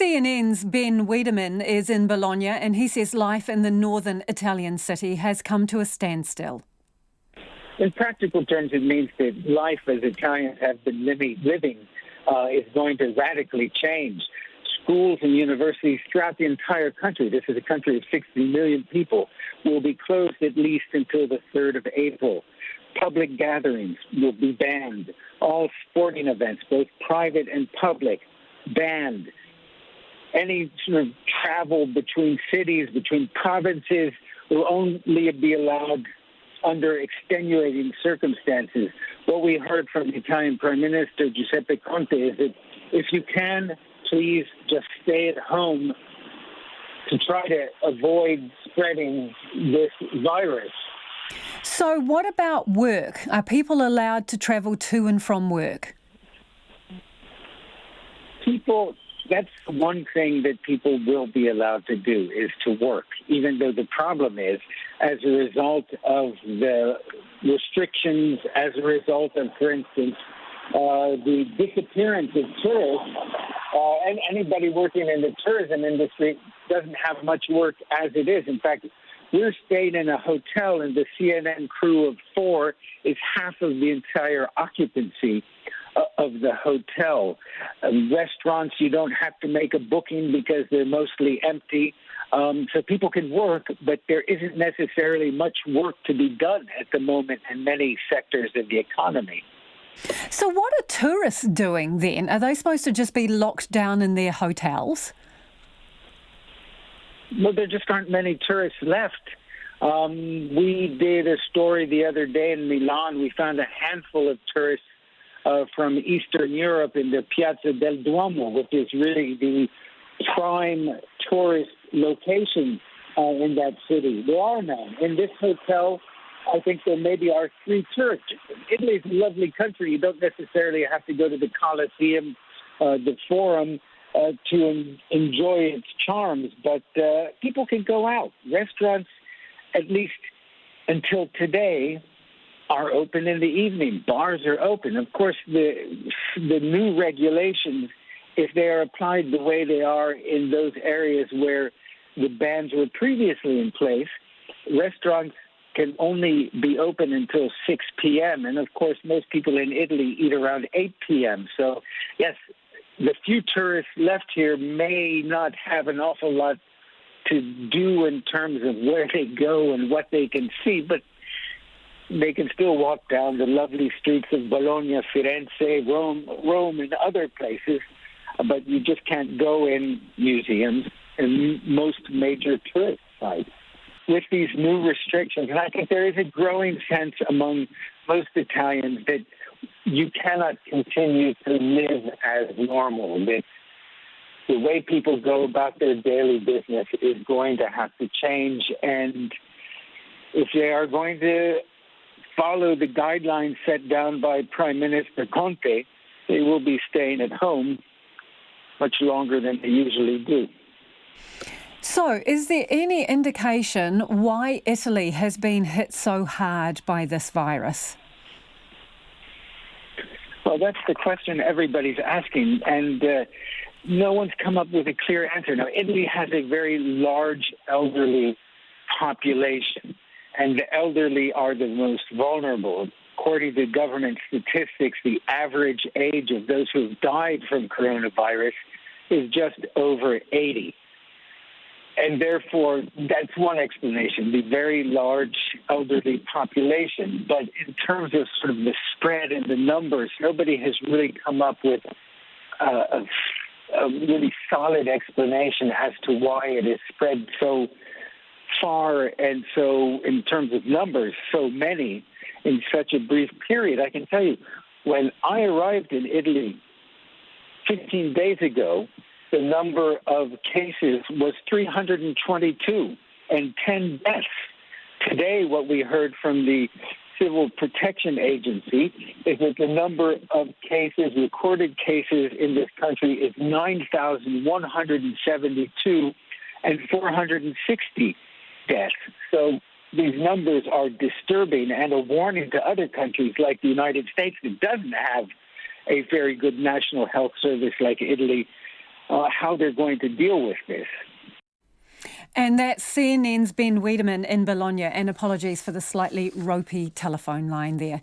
CNN's Ben Wederman is in Bologna and he says life in the northern Italian city has come to a standstill. In practical terms, it means that life as Italians have been living is going to radically change. Schools and universities throughout the entire country, this is a country of 60 million people, will be closed at least until the 3rd of April. Public gatherings will be banned. All sporting events, both private and public, banned. Any sort of travel between cities, between provinces, will only be allowed under extenuating circumstances. What we heard from the Italian Prime Minister, Giuseppe Conte, is that if you can, please just stay at home to try to avoid spreading this virus. So what about work? Are people allowed to travel to and from work? That's one thing that people will be allowed to do, is to work, even though the problem is, as a result of the restrictions, as a result of, for instance, the disappearance of tourists, and anybody working in the tourism industry doesn't have much work as it is. In fact, we're staying in a hotel, and the CNN crew of 4 is half of the entire occupancy of the hotel. Restaurants, you don't have to make a booking because they're mostly empty. So people can work, but there isn't necessarily much work to be done at the moment in many sectors of the economy. So what are tourists doing then? Are they supposed to just be locked down in their hotels? Well, there just aren't many tourists left. We did a story the other day in Milan. We found a handful of tourists from Eastern Europe in the Piazza del Duomo, which is really the prime tourist location in that city. There are none. In this hotel, I think there maybe are 3 tourists. Italy is a lovely country. You don't necessarily have to go to the Colosseum, the Forum, to enjoy its charms, but people can go out. Restaurants, at least until today, are open in the evening. Bars are open. Of course, the new regulations, if they are applied the way they are in those areas where the bans were previously in place, restaurants can only be open until 6 p.m. And, of course, most people in Italy eat around 8 p.m. So, yes, the few tourists left here may not have an awful lot to do in terms of where they go and what they can see, but they can still walk down the lovely streets of Bologna, Firenze, Rome, and other places, but you just can't go in museums and most major tourist sites. With these new restrictions, and I think there is a growing sense among most Italians that you cannot continue to live as normal, that the way people go about their daily business is going to have to change, and if they are going to follow the guidelines set down by Prime Minister Conte, they will be staying at home much longer than they usually do. So, is there any indication why Italy has been hit so hard by this virus? Well, that's the question everybody's asking, and no one's come up with a clear answer. Now, Italy has a very large elderly population, and the elderly are the most vulnerable. According to government statistics, the average age of those who have died from coronavirus is just over 80. And therefore, that's one explanation, the very large elderly population. But in terms of sort of the spread and the numbers, nobody has really come up with a really solid explanation as to why it is spread so far and so, in terms of numbers, so many in such a brief period. I can tell you, when I arrived in Italy 15 days ago, the number of cases was 322 and 10 deaths. Today, what we heard from the Civil Protection Agency is that the number of cases, recorded cases in this country is 9,172 and 460 deaths. So these numbers are disturbing and a warning to other countries like the United States that doesn't have a very good national health service like Italy how they're going to deal with this. And that's CNN's Ben Wederman in Bologna, and apologies for the slightly ropey telephone line there.